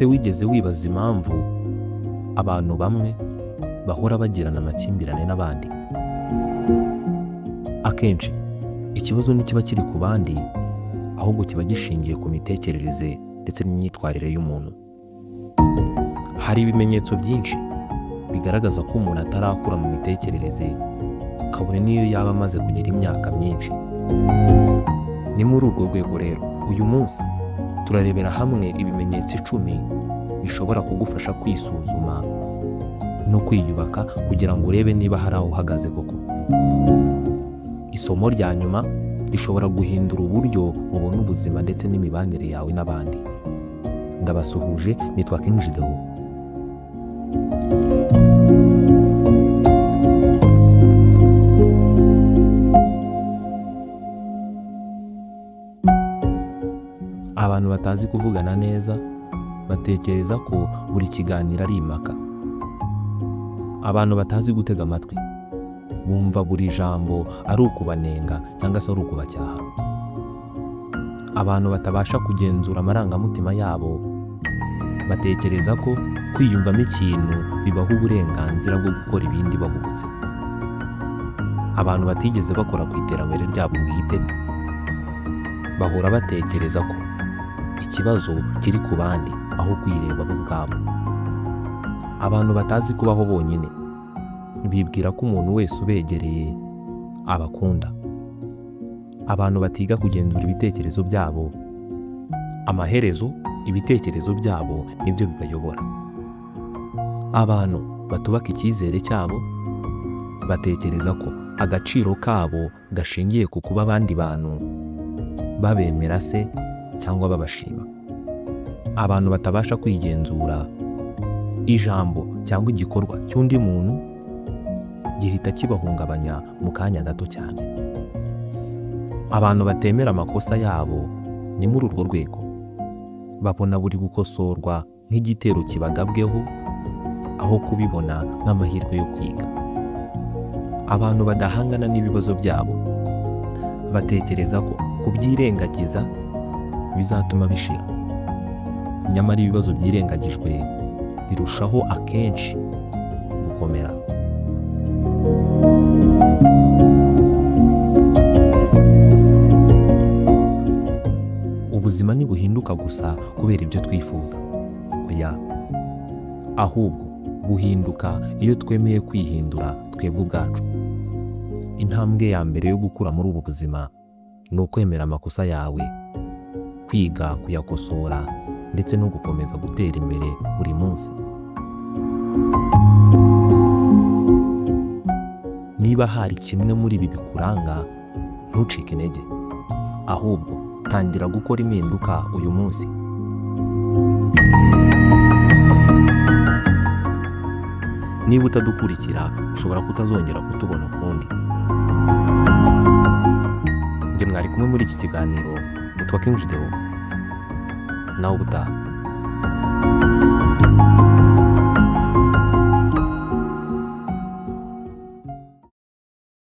Ese wigeze wibaza impamvu abantu bamwe bahora bagirana amakimbirane n'abandi? Akenshi ikibazo ntikiba kiri ku bandi, ahubwo kiba gishingiye ku mitekerereze ndetse n'imyitwarire y'umuntu. Hari ibimenyetso byinshi bigaragaza ko umuntu atarakura mu mitekerereze, kabone n'iyo yaba amaze kugira imyaka myinshi. Ni muri urwo rwego rero uyu munsi turarebera hamwe ibimenyetso 10 bishobora kugufasha kwisuzuma no kwiyubaka kugira ngo urebe niba hari aho uhagaze koko. Isomo rya nyuma rishobora guhindura uburyo ubona ubuzima ndetse n'imibanire yawe n'abandi. Ndabasuhuje, nitwa King Gedeon. Abantu batazi kuvugana neza batekereza ko buri kiganiro ari impaka. Abantu batazi gutega amatwi bumva buri jambo ari ukubanenga cyangwa se ari ukubacyaha. Abantu batabasha kugenzura amarangamutima yabo batekereza ko kwiyumvamo ikintu bibaha uburenganzira bwo gukora ibindi bahubutse. Abantu batigeze bakora ku iterambere ryabo bwite bahora batekereza ko ikibazo kiri ku bandi aho kwireba bo ubwabo. Abantu batazi kubaho bonyine bibwira ko umuntu wese ubegereye abakunda. Abantu batiga kugenzura ibitekerezo byabo, amaherezo ibitekerezo byabo nibyo bibayobora. Abantu batubaka icyizere cyabo batekereza ko agaciro kabo gashingiye ku kuba abandi bantu babemera se cyangwa babashima. Abantu batabasha kwigenzura, ijambo cyangwa igikorwa cy'undi muntu gihita kibahungabanya mu kanya gato cyane. Abantu batemera amakosa yabo ni muri urwo rwego babona buri gukosorwa nk'igitero kibagabweho aho kubibona nk'amahirwe yo kwiga. Abantu badahangana n'ibibazo byabo batekereza ko kubyirengagiza bizatuma bishira. Nyamara ibibazo byirengagijwe birushaho akenshi gukomera. Ubuzima ntibuhinduka gusa kubera ibyo twifuza, oya, ahubwo buhinduka iyo twemeye kwihindura twebwe ubwacu. Intambwe ya mbere yo gukura muri ubu buzima ni ukwemera amakosa yawe, kwiga kuyakosora ndetse no gukomeza gutera imbere buri munsi. Niba hari kimwe muri ibi bikuranga, ntucike intege, ahubwo tangira gukora impinduka uyu munsi. Niba utadukurikira ushobora kutazongera kutubona ukundi. Njye mwari kumwe muri iki kiganiro, nitwa King Gedeon. Nawe ubutaha.